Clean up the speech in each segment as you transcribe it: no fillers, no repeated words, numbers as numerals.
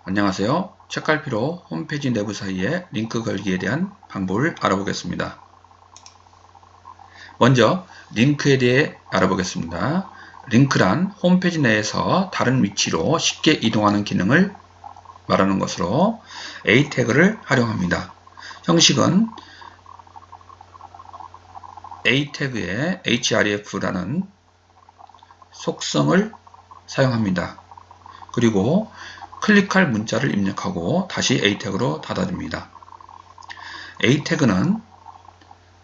안녕하세요. 책갈피로 홈페이지 내부 사이에 링크 걸기에 대한 방법을 알아보겠습니다. 먼저 링크에 대해 알아보겠습니다. 링크란 홈페이지 내에서 다른 위치로 쉽게 이동하는 기능을 말하는 것으로 A 태그를 활용합니다. 형식은 A 태그에 href라는 속성을 사용합니다. 그리고 클릭할 문자를 입력하고 다시 A 태그로 닫아줍니다. A 태그는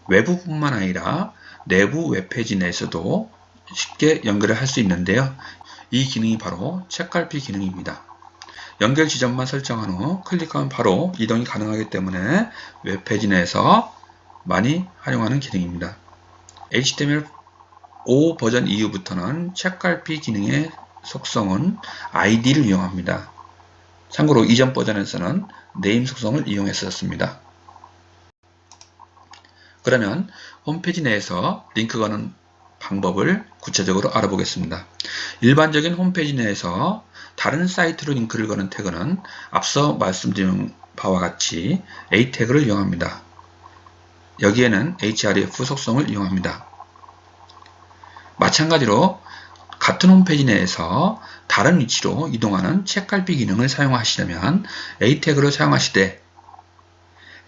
외부뿐만 아니라 내부 웹페이지 내에서도 쉽게 연결을 할 수 있는데요. 이 기능이 바로 책갈피 기능입니다. 연결 지점만 설정한 후 클릭하면 바로 이동이 가능하기 때문에 웹페이지 내에서 많이 활용하는 기능입니다. HTML5 버전 이후부터는 책갈피 기능의 속성은 ID를 이용합니다. 참고로 이전 버전에서는 네임 속성을 이용했었습니다. 그러면 홈페이지 내에서 링크 거는 방법을 구체적으로 알아보겠습니다. 일반적인 홈페이지 내에서 다른 사이트로 링크를 거는 태그는 앞서 말씀드린 바와 같이 A 태그를 이용합니다. 여기에는 href 속성을 이용합니다. 마찬가지로 같은 홈페이지 내에서 다른 위치로 이동하는 책갈피 기능을 사용하시려면 A 태그를 사용하시되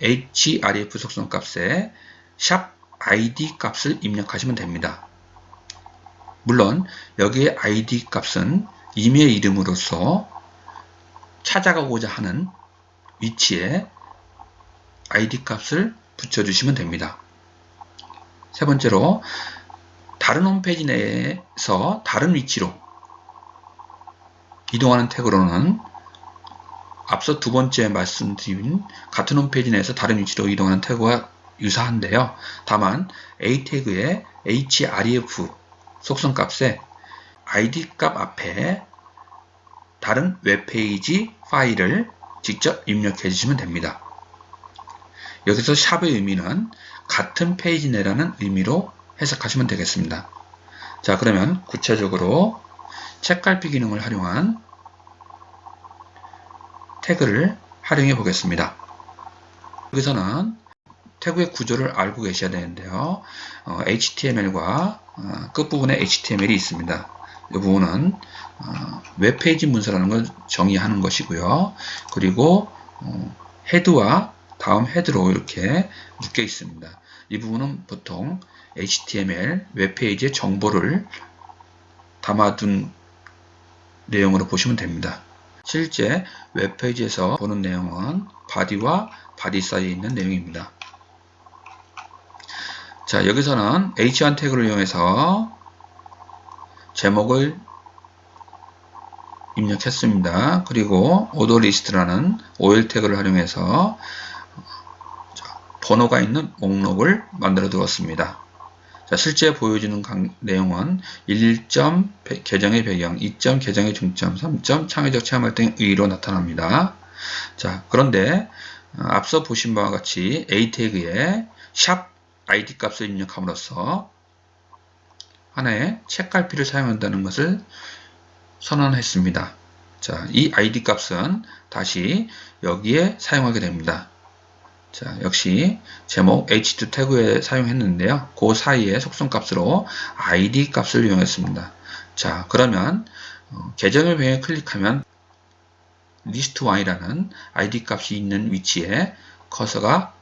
href 속성 값에 샵id 값을 입력하시면 됩니다. 물론 여기에 id 값은 이메일 이름으로서 찾아가고자 하는 위치에 id 값을 붙여주시면 됩니다. 세 번째로 다른 홈페이지 내에서 다른 위치로 이동하는 태그로는 앞서 두 번째 말씀드린 같은 홈페이지 내에서 다른 위치로 이동하는 태그와 유사한데요. 다만 A 태그의 href 속성 값에 id 값 앞에 다른 웹페이지 파일을 직접 입력해 주시면 됩니다. 여기서 샵의 의미는 같은 페이지 내라는 의미로 해석하시면 되겠습니다. 자, 그러면 구체적으로 책갈피 기능을 활용한 태그를 활용해 보겠습니다. 여기서는 태그의 구조를 알고 계셔야 되는데요. HTML과 끝부분에 HTML이 있습니다. 이 부분은 웹페이지 문서라는 걸 정의하는 것이고요. 그리고 헤드와 다음 헤드로 이렇게 묶여 있습니다. 이 부분은 보통 HTML 웹페이지의 정보를 담아둔 내용으로 보시면 됩니다. 실제 웹페이지에서 보는 내용은 바디와 바디 사이에 있는 내용입니다. 자, 여기서는 h1 태그를 이용해서 제목을 입력했습니다. 그리고 오더리스트라는 OL 태그를 활용해서 번호가 있는 목록을 만들어 두었습니다. 자, 실제 보여주는 내용은 1점 계정의 배경, 2점 계정의 중점, 3점 창의적 체험 활동의 의의로 나타납니다. 자, 그런데 앞서 보신 바와 같이 A 태그에 샵 id 값을 입력함으로써 하나의 책갈피를 사용한다는 것을 선언했습니다. 자, 이 id 값은 다시 여기에 사용하게 됩니다. 자, 역시 제목 h2 태그에 사용했는데요. 그 사이에 속성 값으로 id 값을 이용했습니다. 자, 그러면 계정의 배경을 클릭하면 list1이라는 id 값이 있는 위치에 커서가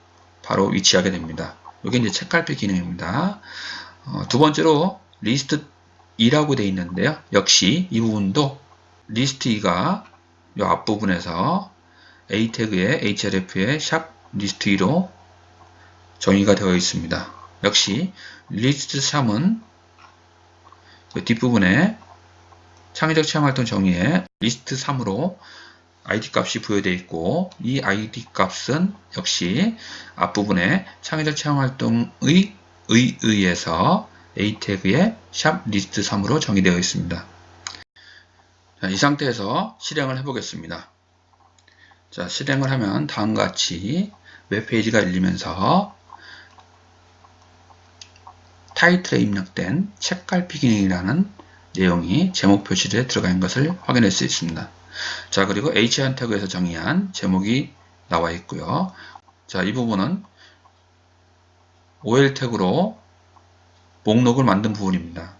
바로 위치하게 됩니다. 이게 이제 책갈피 기능입니다. 두 번째로 list 2라고 되어 있는데요. 역시 이 부분도 list 2가 이 앞부분에서 A 태그의 href의 샵 list 2로 정의가 되어 있습니다. 역시 list 3은 뒷부분에 창의적 체험활동 정의에 list 3으로 id 값이 부여되어 있고 이 id 값은 역시 앞부분에 창의적 체험활동의 의해서 A 태그의 샵 list 3으로 정의되어 있습니다. 자, 이 상태에서 실행을 해보겠습니다. 자, 실행을 하면 다음과 같이 웹페이지가 열리면서 타이틀에 입력된 책갈피 기능이라는 내용이 제목 표시에 들어가 있는 것을 확인할 수 있습니다. 자, 그리고 H1 태그에서 정의한 제목이 나와 있고요. 자, 이 부분은 OL 태그로 목록을 만든 부분입니다.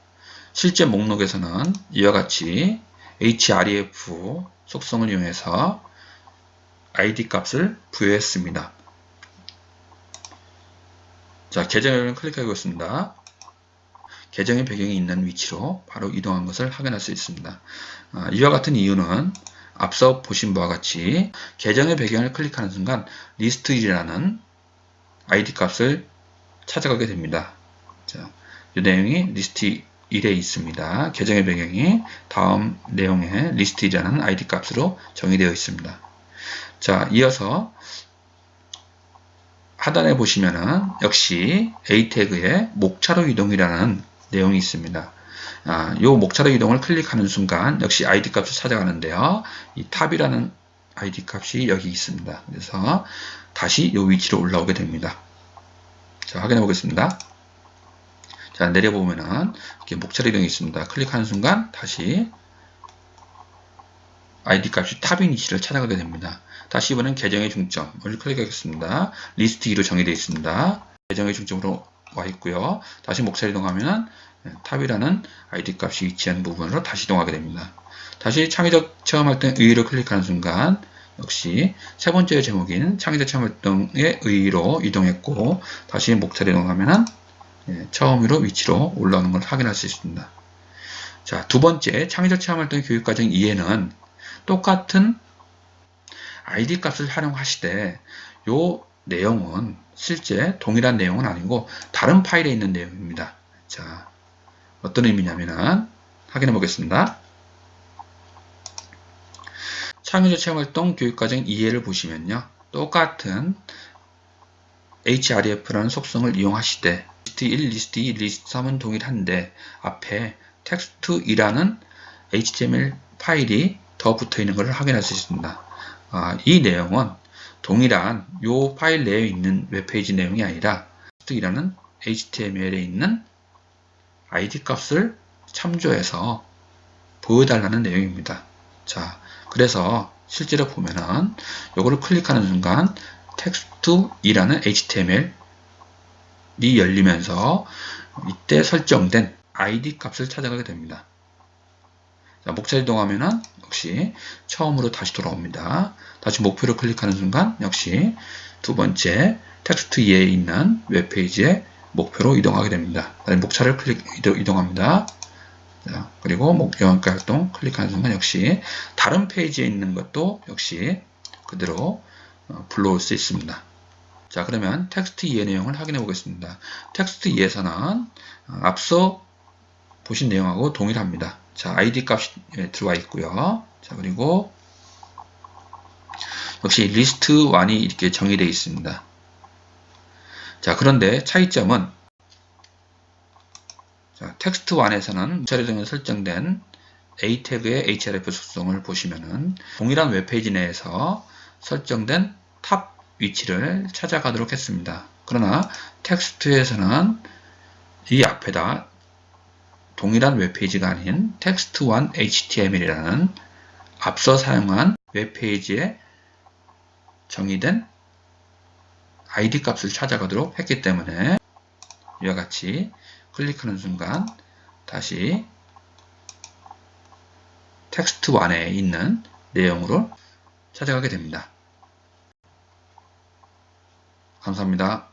실제 목록에서는 이와 같이 href 속성을 이용해서 id 값을 부여했습니다. 자, 계정을 클릭하고 있습니다. 계정의 배경이 있는 위치로 바로 이동한 것을 확인할 수 있습니다. 이와 같은 이유는 앞서 보신 바와 같이 계정의 배경을 클릭하는 순간 list1이라는 id 값을 찾아가게 됩니다. 자, 이 내용이 list 1에 있습니다. 계정의 배경이 다음 내용의 list1이라는 id 값으로 정의되어 있습니다. 자, 이어서 하단에 보시면은 역시 a 태그에 목차로 이동이라는 내용이 있습니다. 이 목차로 이동을 클릭하는 순간 역시 id 값을 찾아가는데요. 이 탑이라는 id 값이 여기 있습니다. 그래서 다시 이 위치로 올라오게 됩니다. 자, 확인해 보겠습니다. 자, 내려보면은 이렇게 목차로 이동이 있습니다. 클릭하는 순간 다시 id 값이 탑인 위치를 찾아가게 됩니다. 다시 이번엔 계정의 중점을 클릭하겠습니다. 리스트 2로 정의되어 있습니다. 계정의 중점으로 와 있고요. 다시 목차로 이동하면 탑이라는 id 값이 위치한 부분으로 다시 이동하게 됩니다. 다시 창의적 체험활동 의의를 클릭하는 순간 역시 세 번째 제목인 창의적 체험활동의 의의로 이동했고 다시 목차로 이동하면 처음으로 위치로 올라오는 걸 확인할 수 있습니다. 자, 두 번째 창의적 체험활동 교육과정 2에는 똑같은 id 값을 활용하시되 이 내용은 실제 동일한 내용은 아니고 다른 파일에 있는 내용입니다. 자, 어떤 의미냐면 확인해 보겠습니다. 창의적 체험활동 교육과정 2회를 보시면요. 똑같은 href라는 속성을 이용하시되 리스트 1, 리스트 2, 리스트 3은 동일한데 앞에 text2이라는 html 파일이 더 붙어 있는 것을 확인할 수 있습니다. 이 내용은 동일한 이 파일 내에 있는 웹페이지 내용이 아니라 text2라는 html에 있는 id 값을 참조해서 보여달라는 내용입니다. 자, 그래서 실제로 보면은 이거를 클릭하는 순간 text2이라는 html이 열리면서 이때 설정된 id 값을 찾아가게 됩니다. 자, 목차 이동하면은 역시 처음으로 다시 돌아옵니다. 다시 목표를 클릭하는 순간 역시 두 번째 텍스트 2에 있는 웹페이지의 목표로 이동하게 됩니다. 목차를 이동합니다. 자, 그리고 영양가 활동 클릭하는 순간 역시 다른 페이지에 있는 것도 역시 그대로 불러올 수 있습니다. 자, 그러면 텍스트 2의 내용을 확인해 보겠습니다. 텍스트 2에서는 앞서 보신 내용하고 동일합니다. 자, id 값이 들어와 있고요. 자, 그리고 역시 리스트 1이 이렇게 정의되어 있습니다. 자, 그런데 차이점은 텍스트 1에서는 자료등에 설정된 a 태그의 href 속성을 보시면은 동일한 웹페이지 내에서 설정된 탑 위치를 찾아가도록 했습니다. 그러나 텍스트에서는 이 앞에다 동일한 웹페이지가 아닌 text1 html이라는 앞서 사용한 웹페이지에 정의된 id 값을 찾아가도록 했기 때문에 이와 같이 클릭하는 순간 다시 text1에 있는 내용으로 찾아가게 됩니다. 감사합니다.